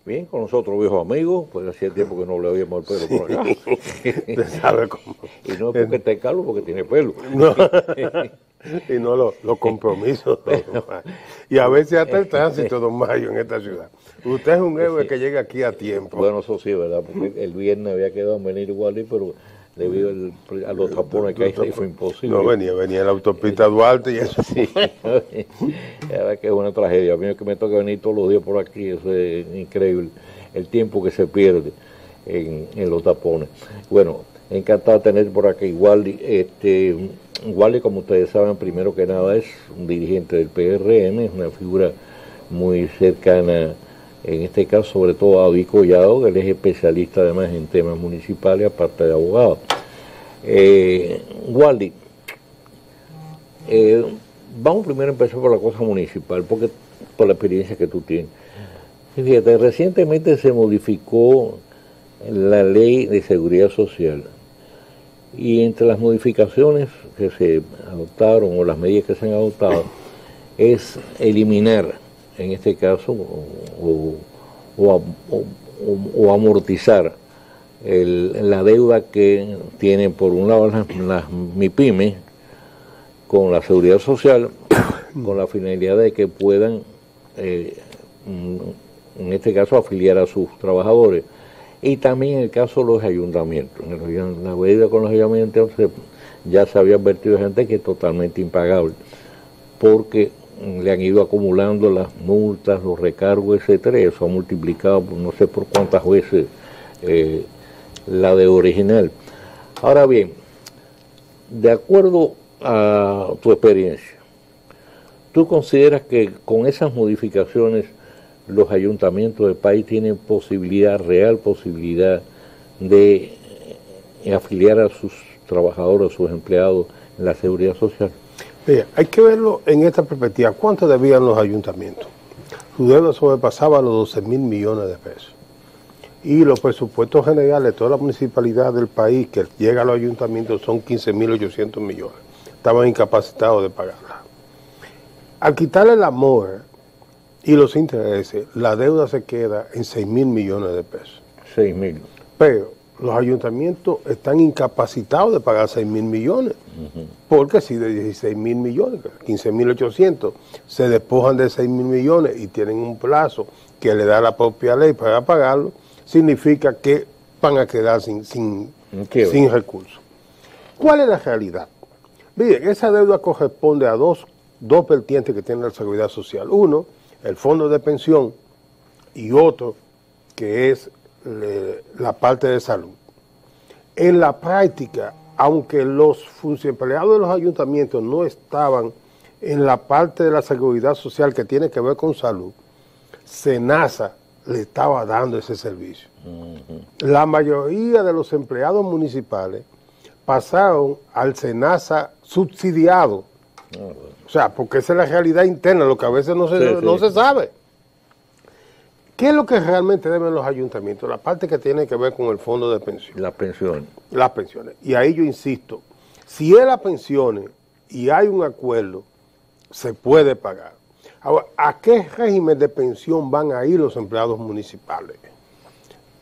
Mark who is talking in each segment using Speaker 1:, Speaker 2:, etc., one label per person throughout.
Speaker 1: Bien, con nosotros, viejos amigos, pues hacía tiempo que no le oíamos el pelo por acá.
Speaker 2: Usted sabe cómo.
Speaker 1: Y no es porque esté calvo, porque tiene pelo.
Speaker 2: No. Y no los compromisos. Y a veces hasta el tránsito, don Mario, en esta ciudad. Usted es un héroe que llega aquí a tiempo.
Speaker 1: Bueno, eso sí, ¿verdad? Porque el viernes había quedado en venir igual, pero debido a los tapones que hay, fue imposible.
Speaker 2: No, venía en la autopista Duarte y eso.
Speaker 1: Sí, la verdad que es una tragedia. A mí es que me toca venir todos los días por aquí, eso es increíble, el tiempo que se pierde en los tapones. Bueno, encantado de tener por aquí Waldy. Waldy, como ustedes saben, primero que nada es un dirigente del PRM, es una figura muy cercana, en este caso sobre todo a David Collado, que él es especialista además en temas municipales, aparte de abogado. Waldy, vamos primero a empezar por la cosa municipal, porque por la experiencia que tú tienes. Fíjate, recientemente se modificó la ley de seguridad social, y entre las modificaciones que se adoptaron o las medidas que se han adoptado es eliminar, en este caso, o amortizar la deuda que tienen por un lado las MIPYMES con la seguridad social, con la finalidad de que puedan, en este caso, afiliar a sus trabajadores. Y también en el caso de los ayuntamientos. En la medida con los ayuntamientos ya se había advertido gente que es totalmente impagable, porque le han ido acumulando las multas, los recargos, etcétera, y eso ha multiplicado no sé por cuántas veces la de original. Ahora bien, de acuerdo a tu experiencia, ¿tú consideras que con esas modificaciones los ayuntamientos del país tienen real posibilidad de afiliar a sus trabajadores, a sus empleados en la seguridad social?
Speaker 2: Mira, hay que verlo en esta perspectiva. ¿Cuánto debían los ayuntamientos? Su deuda sobrepasaba los 12.000 millones de pesos. Y los presupuestos generales de toda la municipalidad del país que llega a los ayuntamientos son 15.800 millones. Estaban incapacitados de pagarla. Al quitarle el amor y los intereses, la deuda se queda en 6.000 millones de pesos.
Speaker 1: 6.000.
Speaker 2: Pero los ayuntamientos están incapacitados de pagar 6.000 millones. Porque si de 16.000 millones, 15.800, se despojan de 6.000 millones y tienen un plazo que le da la propia ley para pagarlo, significa que van a quedar sin recursos. ¿Cuál es la realidad? Bien, esa deuda corresponde a dos vertientes que tiene la seguridad social. Uno, el fondo de pensión, y otro que es la parte de salud. En la práctica, aunque los empleados de los ayuntamientos no estaban en la parte de la seguridad social que tiene que ver con salud, SENASA le estaba dando ese servicio. La mayoría de los empleados municipales pasaron al SENASA subsidiado. O sea, porque esa es la realidad interna, lo que a veces no se sabe. ¿Qué es lo que realmente deben los ayuntamientos? La parte que tiene que ver con el fondo de pensión.
Speaker 1: Las pensiones.
Speaker 2: Las pensiones. Y ahí yo insisto, si es las pensiones y hay un acuerdo, se puede pagar. Ahora, ¿a qué régimen de pensión van a ir los empleados municipales?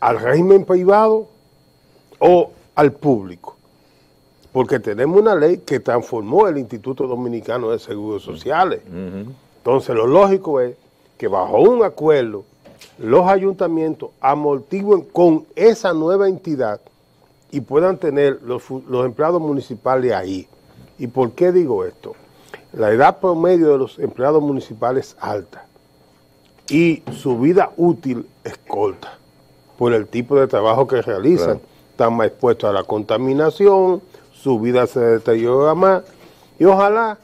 Speaker 2: ¿Al régimen privado o al público? Porque tenemos una ley que transformó el Instituto Dominicano de Seguros Sociales. Entonces, lo lógico es que bajo un acuerdo, los ayuntamientos amortigüen con esa nueva entidad y puedan tener los empleados municipales ahí. ¿Y por qué digo esto? La edad promedio de los empleados municipales es alta y su vida útil es corta por el tipo de trabajo que realizan. Claro. Están más expuestos a la contaminación, su vida se deteriora más, y ojalá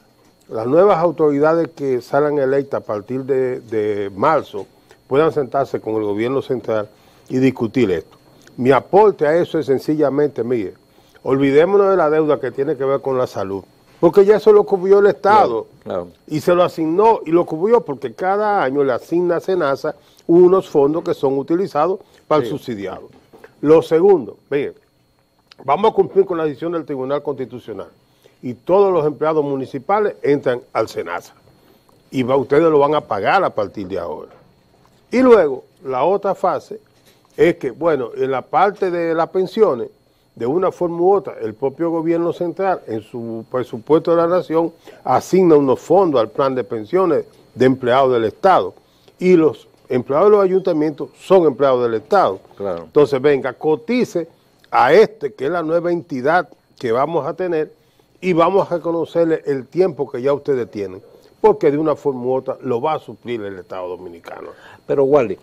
Speaker 2: las nuevas autoridades que salgan electas a partir de marzo puedan sentarse con el gobierno central y discutir esto. Mi aporte a eso es sencillamente, mire, olvidémonos de la deuda que tiene que ver con la salud, porque ya eso lo cubrió el Estado, claro. Y se lo asignó, y lo cubrió porque cada año le asigna a SENASA unos fondos que son utilizados para el subsidiado. Lo segundo, mire, vamos a cumplir con la decisión del Tribunal Constitucional y todos los empleados municipales entran al SENASA y ustedes lo van a pagar a partir de ahora. Y luego, la otra fase es que, bueno, en la parte de las pensiones, de una forma u otra, el propio gobierno central, en su presupuesto de la nación, asigna unos fondos al plan de pensiones de empleados del Estado. Y los empleados de los ayuntamientos son empleados del Estado.
Speaker 1: Claro.
Speaker 2: Entonces, venga, cotice a que es la nueva entidad que vamos a tener, y vamos a reconocerle el tiempo que ya ustedes tienen, porque de una forma u otra lo va a suplir el Estado dominicano.
Speaker 1: Pero, Wally,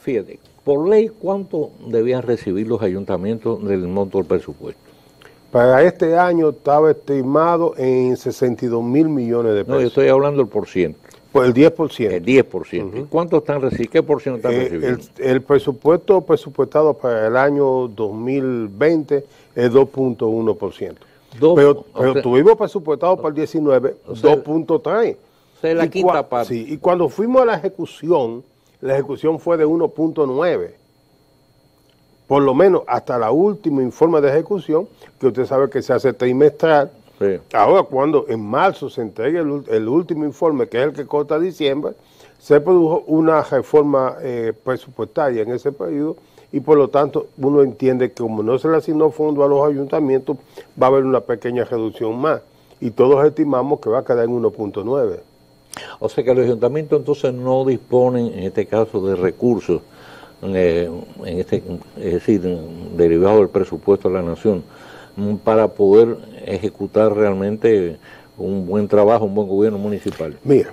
Speaker 1: fíjate, por ley, ¿cuánto debían recibir los ayuntamientos del monto del presupuesto?
Speaker 2: Para este año estaba estimado en 62 mil millones de pesos.
Speaker 1: No, yo estoy hablando del porciento.
Speaker 2: Pues el 10%.
Speaker 1: El 10%. ¿Cuánto están recibiendo? ¿Qué por ciento están recibiendo?
Speaker 2: El presupuesto presupuestado para el año 2020 es 2.1%. Pero tuvimos presupuestado para el 19, 2.3.
Speaker 1: O sea, la quinta parte.
Speaker 2: Sí, y cuando fuimos a la ejecución fue de 1.9. Por lo menos hasta el último informe de ejecución, que usted sabe que se hace trimestral. Sí. Ahora, cuando en marzo se entregue el último informe, que es el que corta diciembre, se produjo una reforma presupuestaria en ese periodo, y por lo tanto uno entiende que como no se le asignó fondo a los ayuntamientos, va a haber una pequeña reducción más, y todos estimamos que va a quedar en 1.9.
Speaker 1: O sea que los ayuntamientos entonces no disponen, en este caso, de recursos, es decir, derivados del presupuesto de la nación, para poder ejecutar realmente un buen trabajo, un buen gobierno municipal.
Speaker 2: Mira,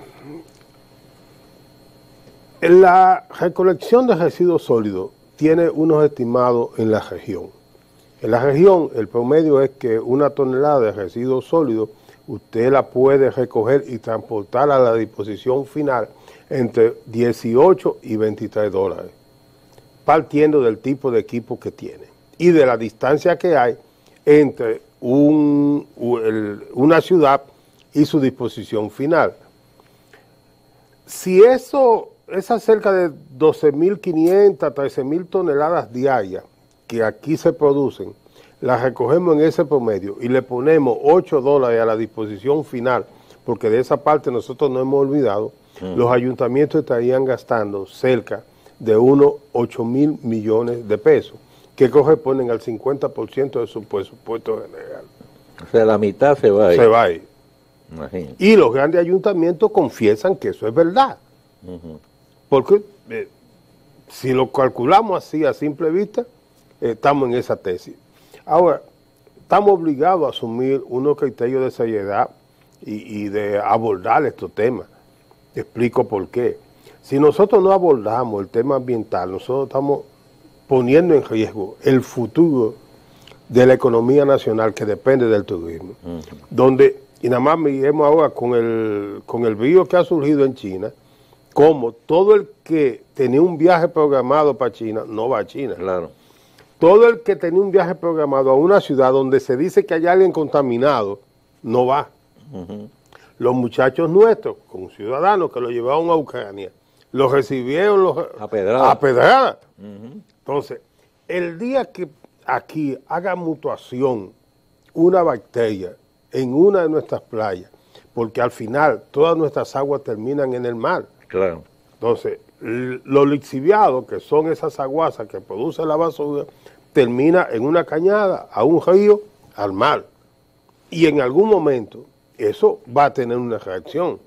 Speaker 2: la recolección de residuos sólidos tiene unos estimados en la región. En la región el promedio es que una tonelada de residuos sólidos usted la puede recoger y transportar a la disposición final entre 18 y 23 dólares, partiendo del tipo de equipo que tiene y de la distancia que hay entre una ciudad y su disposición final. Si esas cerca de 12.500, 13.000 toneladas diarias que aquí se producen, las recogemos en ese promedio y le ponemos 8 dólares a la disposición final, porque de esa parte nosotros no hemos olvidado, los ayuntamientos estarían gastando cerca de unos 8.000 millones de pesos, que corresponden al 50% de su presupuesto general.
Speaker 1: O sea, la mitad se va a ir.
Speaker 2: Se va a ir.
Speaker 1: Imagínate.
Speaker 2: Y los grandes ayuntamientos confiesan que eso es verdad. Porque si lo calculamos así a simple vista, estamos en esa tesis. Ahora, estamos obligados a asumir unos criterios de seriedad y de abordar estos temas. Explico por qué. Si nosotros no abordamos el tema ambiental, nosotros estamos poniendo en riesgo el futuro de la economía nacional, que depende del turismo. Donde, y nada más miremos ahora con el virus que ha surgido en China, como todo el que tenía un viaje programado para China, no va a China.
Speaker 1: Claro.
Speaker 2: Todo el que tenía un viaje programado a una ciudad donde se dice que hay alguien contaminado, no va. Los muchachos nuestros, con ciudadanos que lo llevaron a Ucrania, los recibieron a pedrada. Entonces, el día que aquí haga mutuación una bacteria en una de nuestras playas, porque al final todas nuestras aguas terminan en el mar.
Speaker 1: Claro.
Speaker 2: Entonces, los lixiviados, que son esas aguasas que produce la basura, termina en una cañada, a un río, al mar. Y en algún momento eso va a tener una reacción.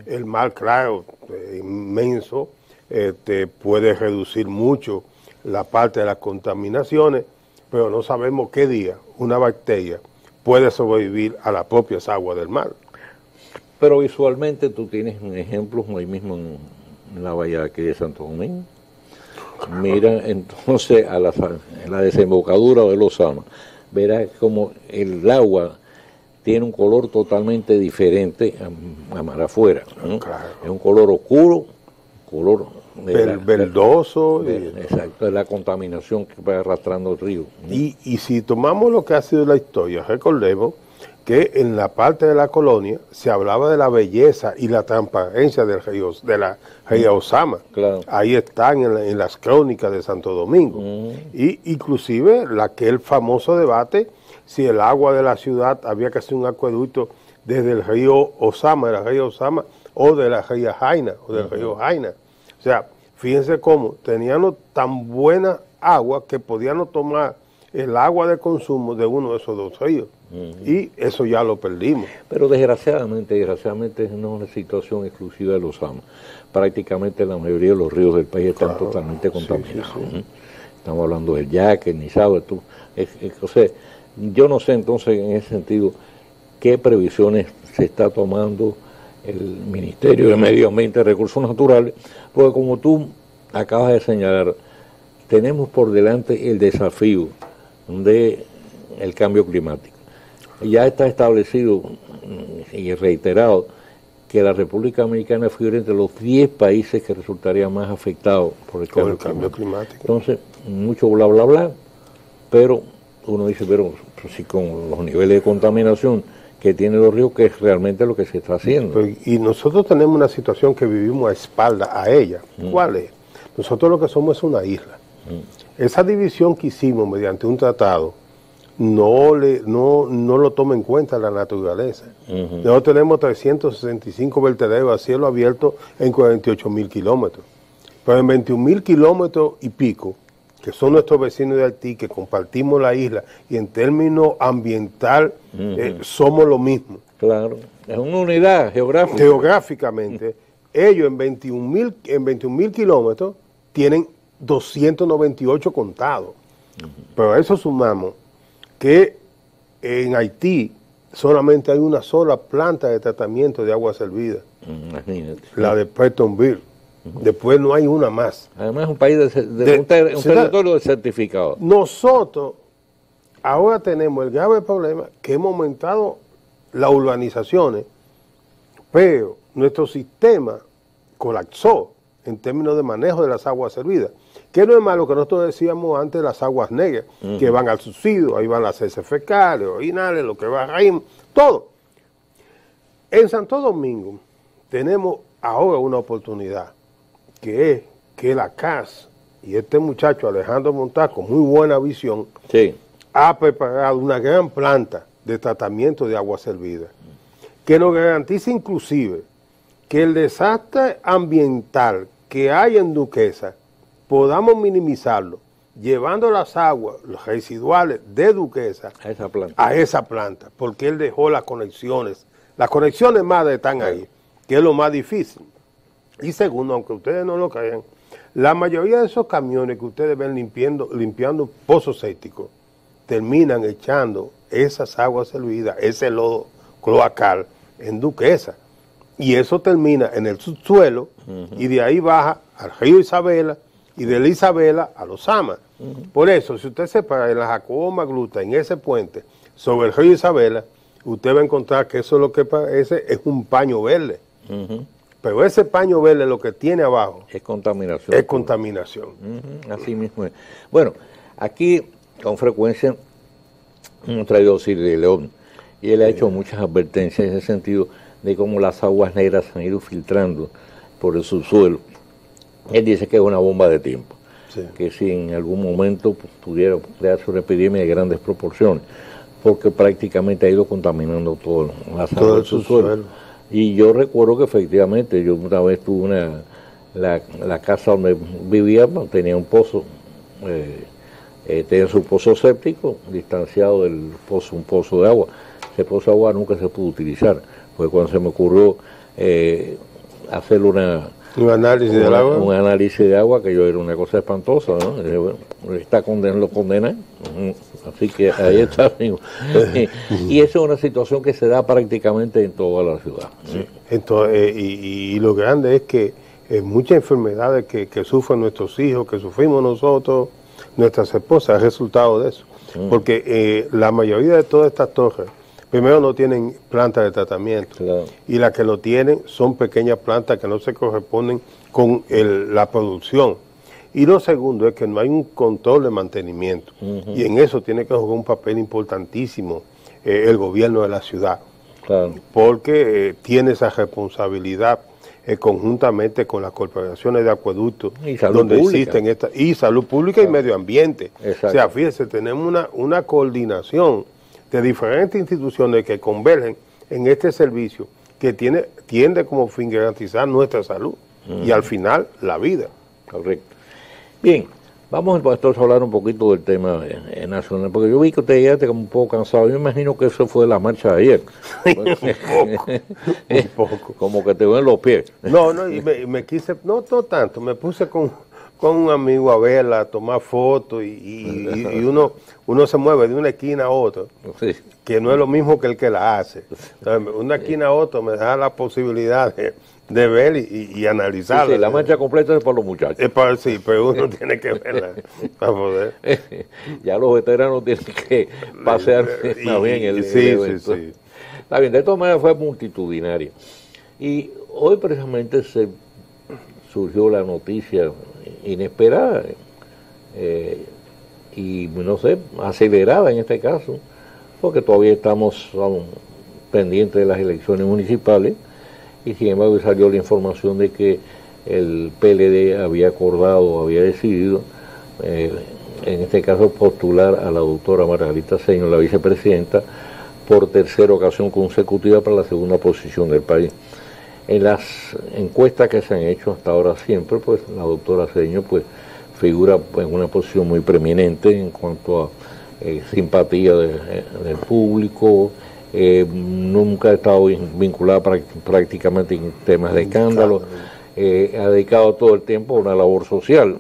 Speaker 2: El mar, claro, inmenso, puede reducir mucho la parte de las contaminaciones, pero no sabemos qué día una bacteria puede sobrevivir a las propias aguas del mar.
Speaker 1: Pero visualmente tú tienes un ejemplo ahí mismo en la bahía aquí de Santo Domingo. Mira entonces a la desembocadura de los Osama, verás como el agua tiene un color totalmente diferente a mar afuera, ¿no? Claro. Es un color oscuro, color
Speaker 2: verdoso.
Speaker 1: Exacto, de la contaminación que va arrastrando el río.
Speaker 2: Y si tomamos lo que ha sido la historia, recordemos que en la parte de la colonia se hablaba de la belleza y la transparencia del río, de la ría Osama.
Speaker 1: Claro.
Speaker 2: Ahí están en las crónicas de Santo Domingo. Y inclusive aquel famoso debate si el agua de la ciudad había que hacer un acueducto desde el río Osama, de la ría Osama, o de la ría Jaina, o del río Jaina. O sea, fíjense cómo teníamos tan buena agua que podíamos tomar el agua de consumo de uno de esos dos ríos. Y eso ya lo perdimos.
Speaker 1: Pero desgraciadamente no es una situación exclusiva de los Sama. Prácticamente la mayoría de los ríos del país están totalmente contaminados. Sí. Estamos hablando del Yaque, el Nizagua, o sea, yo no sé entonces en ese sentido qué previsiones se está tomando el Ministerio de Medio Ambiente y Recursos Naturales, porque como tú acabas de señalar, tenemos por delante el desafío del cambio climático. Ya está establecido y reiterado que la República Dominicana figura entre los 10 países que resultarían más afectados por el cambio climático. Entonces, mucho bla, bla, bla, pero uno dice, pero si con los niveles de contaminación que tienen los ríos, que es realmente lo que se está haciendo.
Speaker 2: Y nosotros tenemos una situación que vivimos a espalda a ella. ¿Cuál es? Nosotros lo que somos es una isla. Esa división que hicimos mediante un tratado no lo toma en cuenta la naturaleza. Nosotros tenemos 365 vertederos a cielo abierto en 48.000 kilómetros. Pero en 21.000 kilómetros y pico, que son nuestros vecinos de Haití, que compartimos la isla, y en términos ambiental somos lo mismo.
Speaker 1: Claro, es una unidad geográfica.
Speaker 2: Geográficamente, ellos en 21.000 kilómetros tienen 298 contados. Pero a eso sumamos que en Haití solamente hay una sola planta de tratamiento de agua servida, la de Petonville. Después no hay una más.
Speaker 1: Además es un país un territorio desertificado.
Speaker 2: Nosotros ahora tenemos el grave problema que hemos aumentado las urbanizaciones, pero nuestro sistema colapsó en términos de manejo de las aguas servidas. Que no es malo que nosotros decíamos antes las aguas negras, que van al subsidio, ahí van las heces fecales, orinales, lo que va a raíz, todo. En Santo Domingo tenemos ahora una oportunidad, que es que la CAS y este muchacho Alejandro Montá, con muy buena visión, ha preparado una gran planta de tratamiento de agua servida, que nos garantiza inclusive que el desastre ambiental que hay en Duquesa podamos minimizarlo, llevando las aguas, los residuales de Duquesa a esa planta, porque él dejó las conexiones madres están ahí, que es lo más difícil. Y segundo, aunque ustedes no lo crean, la mayoría de esos camiones que ustedes ven limpiando pozos sépticos, terminan echando esas aguas servidas, ese lodo cloacal en Duquesa, y eso termina en el subsuelo, y de ahí baja al río Isabela, y de la Isabela a los Sama. Por eso, si usted se para en la Jacobo Magluta, en ese puente, sobre el río Isabela, usted va a encontrar que eso es lo que parece, es un paño verde. Pero ese paño verde lo que tiene abajo
Speaker 1: es contaminación.
Speaker 2: Es contaminación.
Speaker 1: Así mismo es. Bueno, aquí con frecuencia hemos traído a Osiris de León, y él ha hecho muchas advertencias en ese sentido de cómo las aguas negras se han ido filtrando por el subsuelo. Él dice que es una bomba de tiempo, que si en algún momento pudiera crearse una epidemia de grandes proporciones, porque prácticamente ha ido contaminando todo el subsuelo. Y yo recuerdo que efectivamente, yo una vez tuve la casa donde vivía, tenía un pozo, tenía su pozo séptico, distanciado del pozo, un pozo de agua. Ese pozo de agua nunca se pudo utilizar, fue cuando se me ocurrió hacer
Speaker 2: un análisis del agua.
Speaker 1: Un análisis de agua, que yo era una cosa espantosa, ¿no? Lo condena, así que ahí está. Y eso es una situación que se da prácticamente en toda la ciudad.
Speaker 2: Entonces, y lo grande es que muchas enfermedades que sufren nuestros hijos, que sufrimos nosotros, nuestras esposas, es resultado de eso. Porque la mayoría de todas estas torres, primero no tienen plantas de tratamiento, y las que lo tienen son pequeñas plantas que no se corresponden con la producción. Y lo segundo es que no hay un control de mantenimiento, y en eso tiene que jugar un papel importantísimo el gobierno de la ciudad, porque tiene esa responsabilidad conjuntamente con las corporaciones de acueductos, donde existen y salud pública y medio ambiente. O sea, fíjese, tenemos una coordinación de diferentes instituciones que convergen en este servicio que tiende como fin garantizar nuestra salud y al final la vida.
Speaker 1: Correcto. Bien, vamos entonces a hablar un poquito del tema nacional, porque yo vi que usted ya como un poco cansado. Yo imagino que eso fue la marcha de ayer.
Speaker 2: Un poco.
Speaker 1: Como que te ven los pies.
Speaker 2: No, y me quise, no tanto, me puse con un amigo a verla, a tomar fotos y uno se mueve de una esquina a otra,
Speaker 1: Sí.
Speaker 2: que no es lo mismo que el que la hace. Entonces, una esquina a otra me da la posibilidad de ver y analizarla.
Speaker 1: Sí, la marcha completa es para los muchachos.
Speaker 2: Sí, pero uno tiene que verla para poder.
Speaker 1: Ya los veteranos tienen que pasearse más bien el evento.
Speaker 2: Sí.
Speaker 1: Está bien, de todas maneras fue multitudinaria. Y hoy precisamente surgió la noticia inesperada y no sé, acelerada en este caso, porque todavía estamos pendientes de las elecciones municipales y sin embargo salió la información de que el PLD había acordado, había decidido en este caso postular a la doctora Margarita Cedeño, la vicepresidenta, por tercera ocasión consecutiva para la segunda posición del país. En las encuestas que se han hecho hasta ahora siempre, pues la doctora Cedeño pues figura en una posición muy preeminente en cuanto a simpatía del público, nunca ha estado vinculada prácticamente en temas de escándalo, ha dedicado todo el tiempo a una labor social,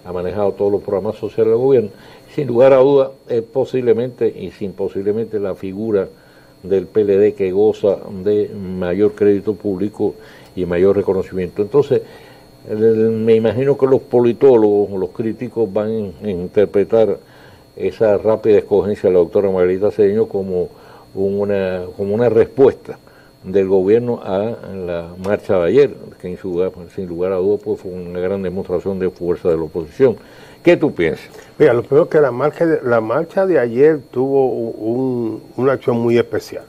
Speaker 1: ha manejado todos los programas sociales del gobierno. Sin lugar a duda, es posiblemente y sin posiblemente la figura del PLD que goza de mayor crédito público y mayor reconocimiento. Entonces, me imagino que los politólogos, los críticos van a interpretar esa rápida escogencia de la doctora Margarita Cedeño como una respuesta del gobierno a la marcha de ayer, que sin lugar a dudas pues, fue una gran demostración de fuerza de la oposición. ¿Qué tú piensas?
Speaker 2: Mira, lo peor es que la marcha de ayer tuvo una acción muy especial.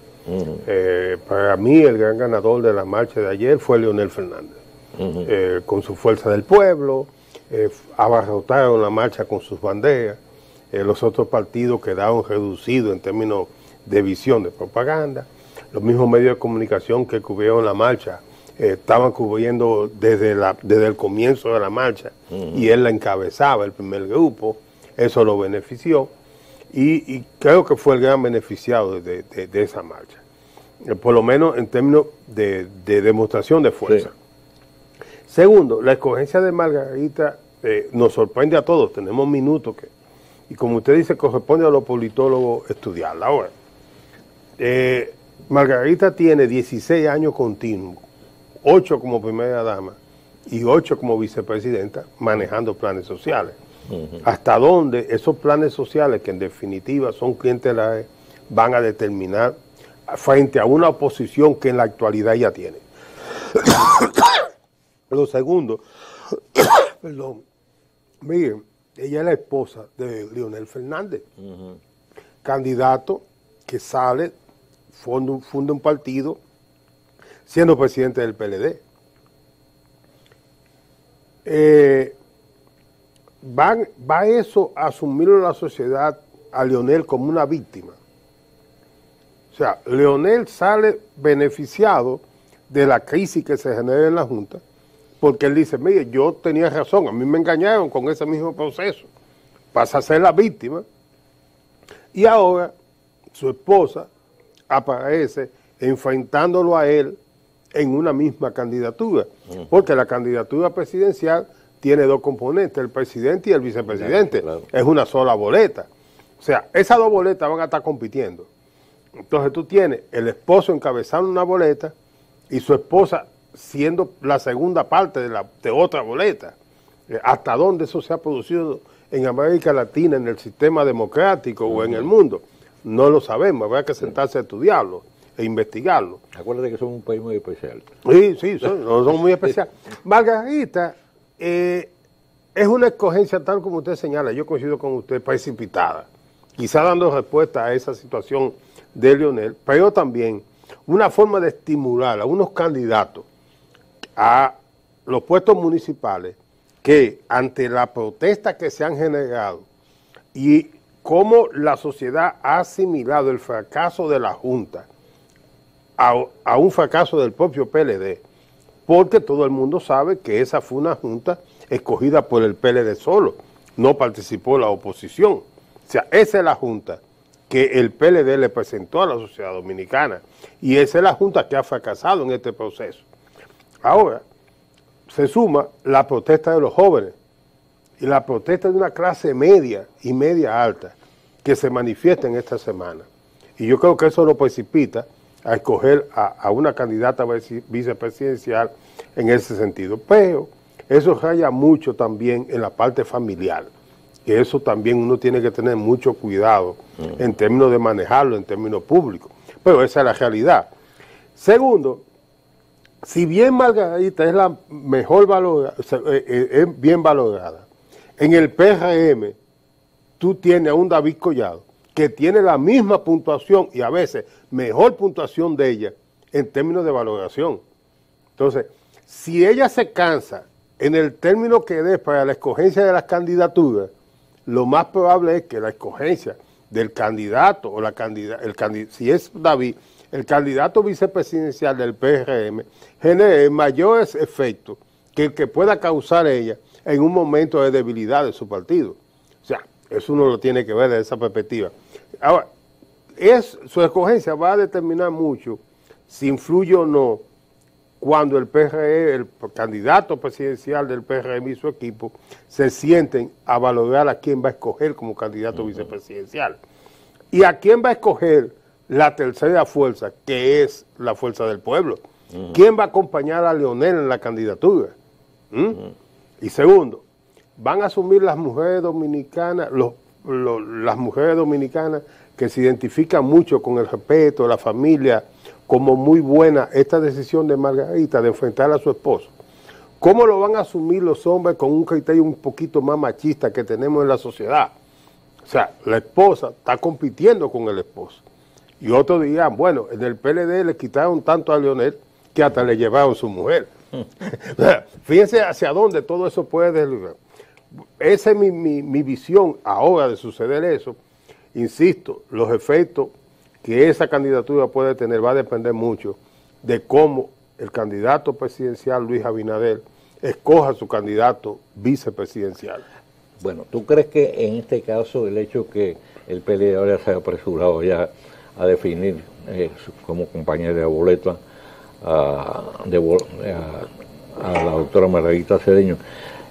Speaker 2: Para mí el gran ganador de la marcha de ayer fue Leonel Fernández. Con su fuerza del pueblo, abarrotaron la marcha con sus banderas, los otros partidos quedaron reducidos en términos de visión de propaganda, los mismos medios de comunicación que cubrieron la marcha estaban cubriendo desde el comienzo de la marcha y él la encabezaba, el primer grupo, eso lo benefició y creo que fue el gran beneficiado de esa marcha, por lo menos en términos de demostración de fuerza. Sí. Segundo, la escogencia de Margarita nos sorprende a todos, tenemos minutos y como usted dice, corresponde a los politólogos estudiarla. Ahora, Margarita tiene 16 años continuos, 8 como primera dama y 8 como vicepresidenta manejando planes sociales. Hasta dónde esos planes sociales, que en definitiva son clientelares, van a determinar frente a una oposición que en la actualidad ya tiene. Lo segundo, perdón, miren, ella es la esposa de Leonel Fernández, candidato que sale, funda un partido, siendo presidente del PLD. ¿Va eso a asumirlo la sociedad a Leonel como una víctima? O sea, Leonel sale beneficiado de la crisis que se genera en la Junta, porque él dice, mire, yo tenía razón, a mí me engañaron con ese mismo proceso, pasa a ser la víctima, y ahora su esposa aparece enfrentándolo a él en una misma candidatura, porque la candidatura presidencial tiene dos componentes, el presidente y el vicepresidente, claro. Es una sola boleta, o sea, esas dos boletas van a estar compitiendo. Entonces tú tienes el esposo encabezando una boleta y su esposa siendo la segunda parte de otra boleta. ¿Hasta dónde eso se ha producido en América Latina, en el sistema democrático o en el mundo? No lo sabemos, habrá que sentarse a estudiarlo e investigarlo.
Speaker 1: Acuérdate que son un país muy especial.
Speaker 2: Sí, son muy especiales. Margarita es una escogencia, tal como usted señala, yo coincido con usted, precipitada. Quizá dando respuesta a esa situación de Leonel, pero también una forma de estimular a unos candidatos a los puestos municipales que ante la protesta que se han generado y cómo la sociedad ha asimilado el fracaso de la Junta a un fracaso del propio PLD, porque todo el mundo sabe que esa fue una junta escogida por el PLD solo, no participó la oposición. O sea, esa es la junta que el PLD le presentó a la sociedad dominicana y esa es la junta que ha fracasado en este proceso. Ahora, se suma la protesta de los jóvenes y la protesta de una clase media y media alta que se manifiesta en esta semana. Y yo creo que eso lo precipita a escoger a una candidata vicepresidencial en ese sentido. Pero eso raya mucho también en la parte familiar, que eso también uno tiene que tener mucho cuidado en términos de manejarlo, en términos públicos. Pero esa es la realidad. Segundo, si bien Margarita es la mejor valorada, es bien valorada, en el PRM tú tienes a un David Collado que tiene la misma puntuación y a veces mejor puntuación de ella en términos de valoración. Entonces, si ella se cansa en el término que dé para la escogencia de las candidaturas, lo más probable es que la escogencia del candidato o la candidata, si es David, el candidato vicepresidencial del PRM, genere mayores efectos que el que pueda causar ella en un momento de debilidad de su partido. O sea, eso uno lo tiene que ver desde esa perspectiva. Ahora, su escogencia va a determinar mucho si influye o no cuando el candidato presidencial del PRM y su equipo se sienten a valorar a quién va a escoger como candidato vicepresidencial. Y a quién va a escoger la tercera fuerza, que es la fuerza del pueblo. ¿Quién va a acompañar a Leonel en la candidatura? Y segundo, van a asumir las mujeres dominicanas, las mujeres dominicanas que se identifican mucho con el respeto, la familia, como muy buena esta decisión de Margarita de enfrentar a su esposo. ¿Cómo lo van a asumir los hombres con un criterio un poquito más machista que tenemos en la sociedad? O sea, la esposa está compitiendo con el esposo. Y otros dirán, bueno, en el PLD le quitaron tanto a Leonel que hasta le llevaron su mujer. O sea, fíjense hacia dónde todo eso puede deslugar. Esa es mi visión ahora de suceder eso. Insisto, los efectos que esa candidatura puede tener va a depender mucho de cómo el candidato presidencial Luis Abinader escoja su candidato vicepresidencial.
Speaker 1: Bueno, ¿tú crees que en este caso el hecho que el PLD ahora se ha apresurado ya a definir como compañera de boleta a la doctora Margarita Cedeño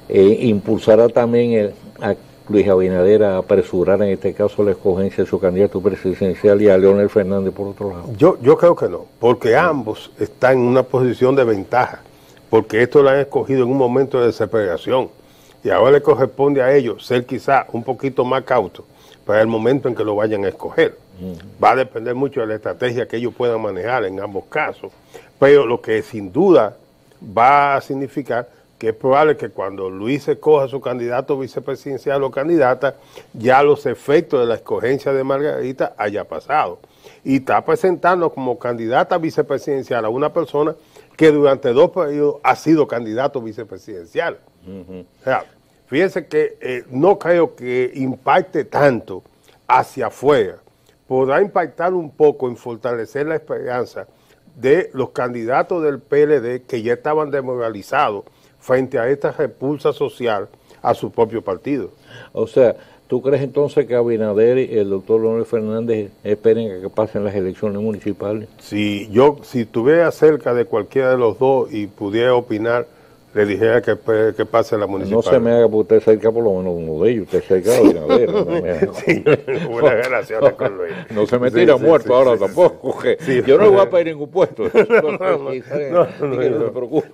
Speaker 1: impulsará también a Luis Abinader a apresurar en este caso la escogencia de su candidato presidencial y a Leonel Fernández por otro lado?
Speaker 2: Yo creo que no, porque ambos están en una posición de ventaja, porque esto lo han escogido en un momento de desesperación y ahora le corresponde a ellos ser quizá un poquito más cautos para el momento en que lo vayan a escoger. Va a depender mucho de la estrategia que ellos puedan manejar en ambos casos, pero lo que sin duda va a significar que es probable que cuando Luis escoja su candidato vicepresidencial o candidata, ya los efectos de la escogencia de Margarita haya pasado. Y está presentando como candidata vicepresidencial a una persona que durante 2 periodos ha sido candidato vicepresidencial. O sea, fíjense que no creo que impacte tanto hacia afuera. Podrá impactar un poco en fortalecer la esperanza de los candidatos del PLD que ya estaban desmoralizados frente a esta repulsa social a su propio partido.
Speaker 1: O sea, ¿tú crees entonces que Abinader y el doctor Leonel Fernández esperen a que pasen las elecciones municipales?
Speaker 2: Si estuviera cerca de cualquiera de los dos y pudiera opinar, le dijera que pase la municipal.
Speaker 1: No se me haga por usted cerca por lo menos uno de ellos, usted cerca de Abinader.
Speaker 2: Sí, buenas relaciones con Luis.
Speaker 1: No se me tira muerto ahora tampoco. Yo no le voy a pedir ningún puesto. No se preocupe.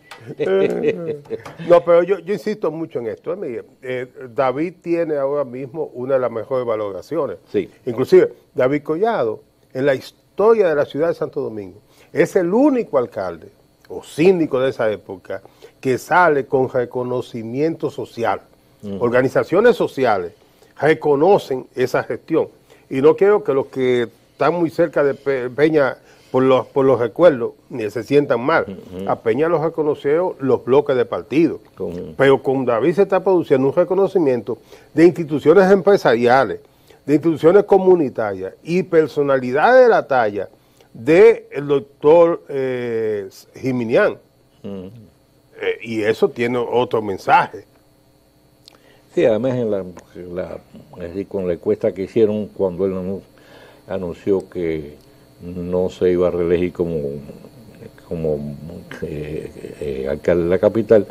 Speaker 2: No, pero yo insisto mucho en esto. David tiene ahora mismo una de las mejores valoraciones.
Speaker 1: Sí.
Speaker 2: Inclusive, David Collado, en la historia de la ciudad de Santo Domingo, es el único alcalde o síndico de esa época que sale con reconocimiento social. Organizaciones sociales reconocen esa gestión. Y no quiero que los que están muy cerca de Peña por los recuerdos ni se sientan mal. A Peña los reconocieron los bloques de partido. Pero con David se está produciendo un reconocimiento de instituciones empresariales, de instituciones comunitarias y personalidades de la talla del doctor Jiminián. Y eso tiene otro mensaje.
Speaker 1: Sí, además es decir, con la encuesta que hicieron cuando él anunció que no se iba a reelegir como alcalde de la capital,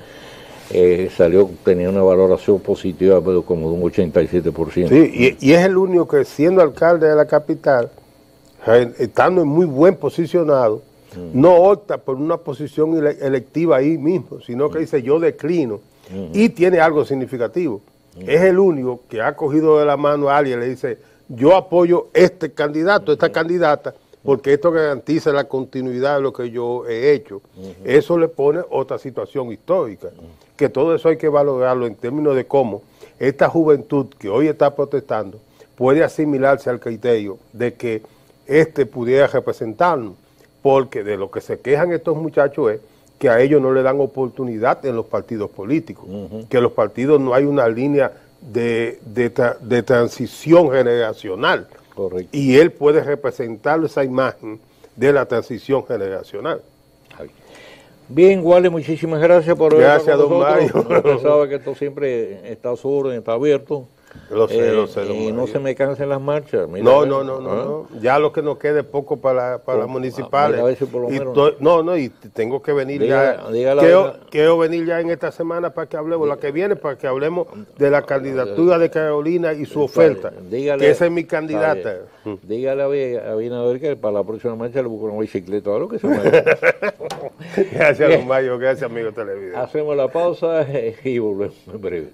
Speaker 1: tenía una valoración positiva, pero como de un 87%.
Speaker 2: Sí, y es el único que, siendo alcalde de la capital, estando en muy buen posicionado, no opta por una posición electiva ahí mismo, sino que dice yo declino, y tiene algo significativo. Es el único que ha cogido de la mano a alguien y le dice, yo apoyo este candidato, esta candidata, porque esto garantiza la continuidad de lo que yo he hecho. Eso le pone otra situación histórica, que todo eso hay que valorarlo en términos de cómo esta juventud que hoy está protestando puede asimilarse al criterio de que pudiera representarnos, porque de lo que se quejan estos muchachos es que a ellos no le dan oportunidad en los partidos políticos, que los partidos no hay una línea de transición generacional.
Speaker 1: Correcto.
Speaker 2: Y él puede representar esa imagen de la transición generacional.
Speaker 1: Bien, Wally, muchísimas gracias por haber
Speaker 2: Gracias, don Mario.
Speaker 1: Usted sabe que esto siempre está seguro y está abierto.
Speaker 2: Lo sé, don
Speaker 1: y no
Speaker 2: Mario.
Speaker 1: se me cansen las marchas. Mira,
Speaker 2: No. Ya lo que nos quede poco para las municipales.
Speaker 1: A ver si por lo menos.
Speaker 2: Y tengo que venir quiero venir ya en esta semana para que hablemos, la que viene, para que hablemos de la candidatura de Carolina y su oferta.
Speaker 1: Dígale,
Speaker 2: que esa es mi candidata.
Speaker 1: Dígale a Abinader que para la próxima marcha le busco una bicicleta o algo que se me
Speaker 2: Gracias, don Mario. Gracias, amigo televidente.
Speaker 1: Hacemos la pausa y volvemos en breve.